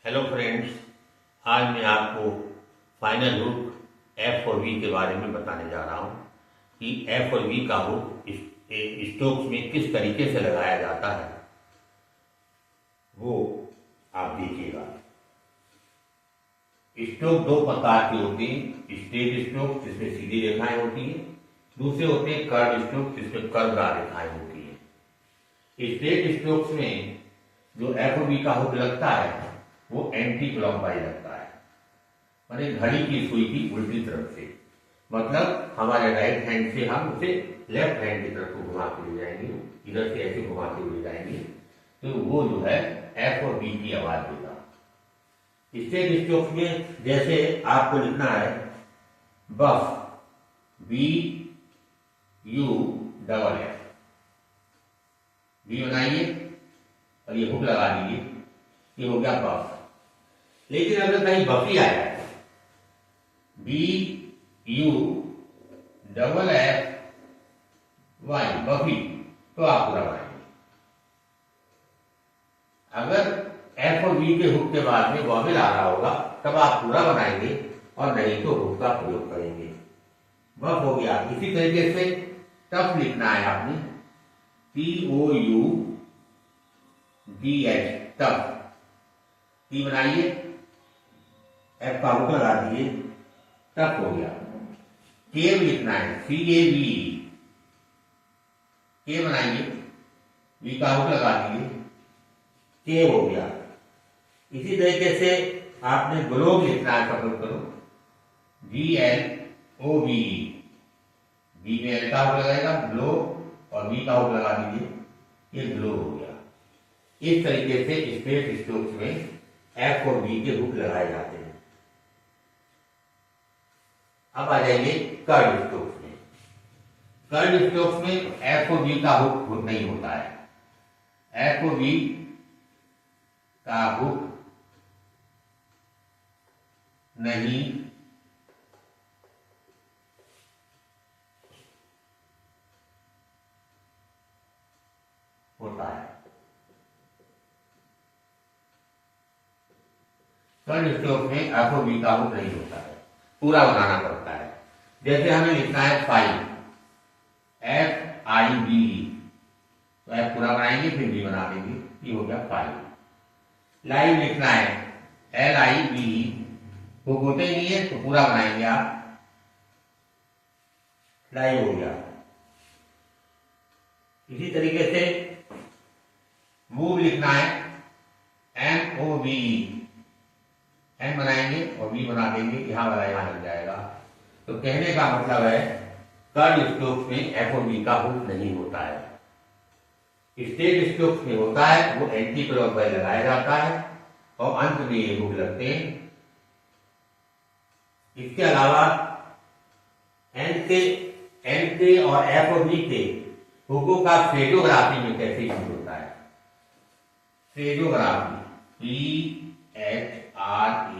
Hello friends, आज मैं आपको फाइनल हुक एफ और वी के बारे में बताने जा रहा हूँ कि एफ और वी का हुक स्ट्रोक्स में किस तरीके से लगाया जाता है। वो आप देखिएगा। स्ट्रोक दो प्रकार के होते हैं। स्ट्रेट स्ट्रोक जिसमें सीधी रेखाएं होती हैं, दूसरे होते हैं कर्व स्ट्रोक जिसमें कर्वदार रेखाएं होती हैं। स्ट्रेट स्ट्रोक्स में जो एफ और वी का हुक लगता है वो एंटी क्लॉकवाइज लगता है, माने घड़ी की सुई की उल्टी तरफ से। मतलब हमारे राइट हैंड से हम उसे लेफ्ट हैंड की तरफ को घुमाते हुए जाएंगे, इधर से ऐसे घुमाते हुए जाएंगे तो वो जो है एफ और बी की आवाज देगा। स्ट्रेट स्ट्रोक्स में जैसे आपको लिखना है buff, B U double F, B बनाइए और ये हुक लगा दीजिए, ये हो गया बफ। लेकिन अगर कहीं बफी आ जाए, B U double F Y Buffy, तो आप पूरा बनाएंगे। अगर एफ और बी के हुक के बाद में वॉवेल आ रहा होगा तब आप पूरा बनाएंगे और नहीं तो हुक का प्रयोग करेंगे। बफ हो गया। इसी तरीके से टफ लिखना है आपने, TOU DH टफ, टी बनाइए, एफ का हुक लगा दिए, टफ हो गया। केव लिखना है, CAV, के बनाइए, वी का हुक लगा दिए, केव हो गया। इसी तरीके से आपने ग्लोब लिखना है, सपोज करो GLOBE, बी में एल का हुक लगाएगा ग्लोब और वी का हुक लगा दीजिए, ये ग्लोब हो गया। इस तरीके से स्ट्रेट स्ट्रोक्स में एफ और बी के हुक लगाए जाते हैं। अब आ जाइए कर्व स्ट्रोक्स में। कर्व स्ट्रोक्स में एफ और बी का हुक नहीं होता है। एफ और बी का हुक नहीं होता है। कर्व स्ट्रोक में एफ और बी का हुक नहीं होता है, पूरा बनाना पड़ता है। जैसे हमें लिखना है फाइव, FIVE, तो एफ पूरा बनाएंगे फिर बी बना देंगे, ये हो गया फाइव। लाइव लिखना है LIVE, हुक होते ही नहीं है तो पूरा बनाएंगे आप, लाइव हो गया। इसी तरीके से मूव लिखना है MOVE, एन बनाएंगे और बी बना देंगे, यहां वाला यहां लग जाएगा। तो कहने का मतलब है कर्व स्ट्रोक्स में एफ और बी का हुक नहीं होता है। स्ट्रेट स्ट्रोक्स में होता है, वो एंटी क्लॉकवाइज लगाया जाता है और अंत में ये हुक लगते हैं। इसके अलावा एन के और एफ और बी के हुकों का फ्रेजोग्राफी में कैसे यूज होता है। फ्रेजोग्राफी FRASEOGRAPHY,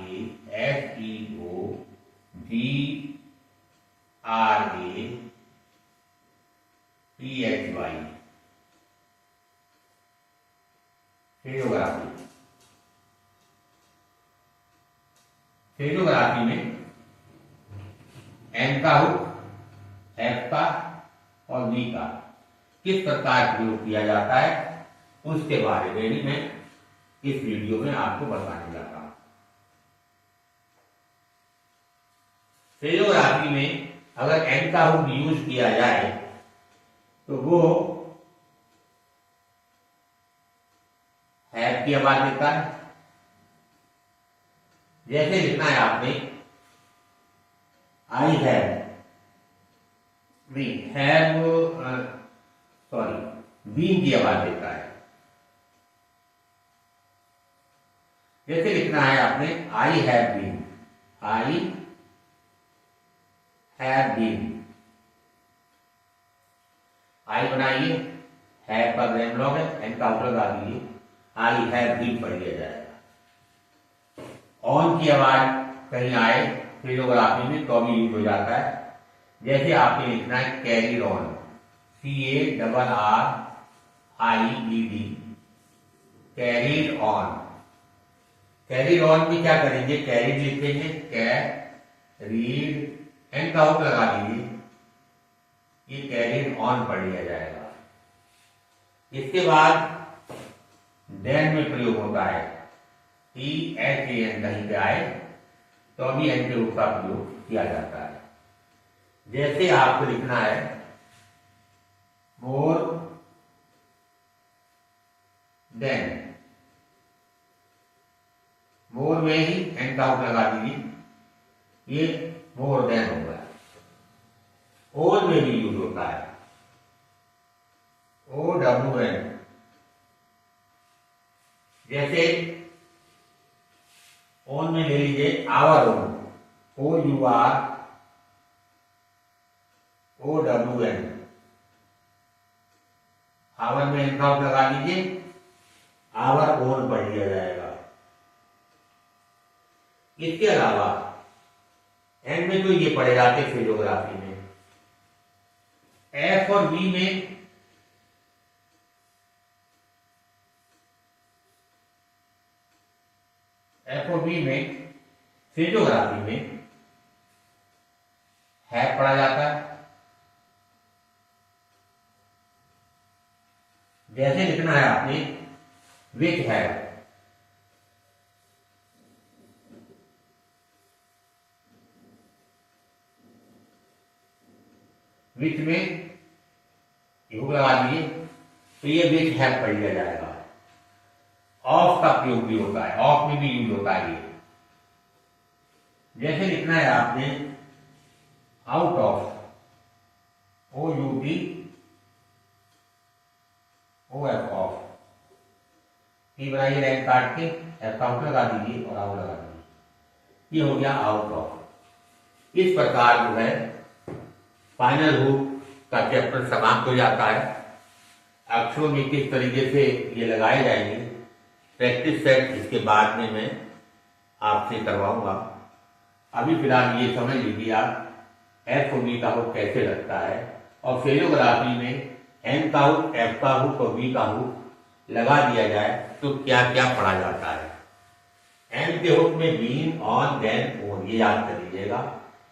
फ्रेजोग्राफी। फ्रेजोग्राफी में एन का हुक, एफ का और बी का किस प्रकार प्रयोग किया जाता है उसके बारे में भी मैं इस वीडियो में आपको बताने जा रहा हूं। फ्रेजोग्राफी में अगर एन का हुक यूज किया जाए तो वो हैव की आवाज देता है। जैसे लिखना है आपने आई हैव, बीन की आवाज देता है। जैसे लिखना है आपने I have been, I have been, I बनाइए, हैव का ग्रेम लॉग है, एन का हुक लगा दीजिए, आई हैव बीन पढ़ लिया जाएगा। ऑन की आवाज कहीं आए फ्रेजोग्राफी में तो भी यूज हो जाता है। जैसे आपने लिखना है carried on, CARRIED, carried on. Carried on में क्या करेंगे, कैरिड लिखेंगे, कैरिड, एन का आउट लगा दीजिए, ये कैरिड ऑन पढ़ लिया जाएगा। इसके बाद देन में प्रयोग होता है, THAN कहीं पे आए तो अभी एन के रूप का प्रयोग किया जाता है। जैसे आपको लिखना है मोर देन, मोर में ही एन का आउट लगा दीजिए, ये मोर देन होगा। ओन में भी यूज होता है, OWN, जैसे ओन में ले लीजिए आवर ओन, OUROWN, आवर में एन का आउट लगा लीजिए, आवर ओन पढ़ लिया जाएगा। इसके अलावा एन में तो ये पढ़े जाते फिजियोग्राफी में, एफ और वी में फिजियोग्राफी में हैव पढ़ा जाता है। जैसे लिखना है आपने विच हैव, विच में योग लगा दिए तो ये विच हैव पढ़ लिया जाएगा। ऑफ का प्रयोग भी होता है, ऑफ में भी यूज होता है ये। जैसे लिखना है आपने out of, OUT OF, of, ये बनाइए लाइन काट के, एफ आउट लगा दीजिए और आउट लगा दीजिए, ये हो गया आउट ऑफ। इस प्रकार जो है फाइनल हुक का चैप्टर समाप्त हो जाता है। अक्षरों में किस तरीके से ये लगाए जाएंगे, प्रैक्टिस सेट इसके बाद में मैं आपसे करवाऊंगा। अभी फिलहाल ये समझ लीजिए आप एफ और बी का हुक कैसे लगता है, और फिजियोग्राफी में एन का हुक, एफ का हुक और बी का हुक लगा दिया जाए तो क्या क्या पढ़ा जाता है। एन के हुक में बीन, ऑन, देन, ओन, ये याद कर लीजिएगा।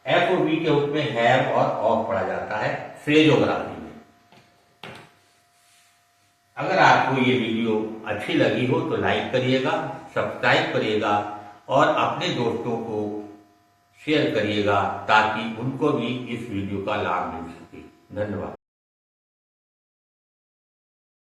एफ और बी के हुक में हैव और ऑफ पढ़ा जाता है फिजियोग्राफी में। अगर आपको ये वीडियो अच्छी लगी हो तो लाइक करिएगा, सब्सक्राइब करिएगा और अपने दोस्तों को शेयर करिएगा ताकि उनको भी इस वीडियो का लाभ मिल सके। धन्यवाद।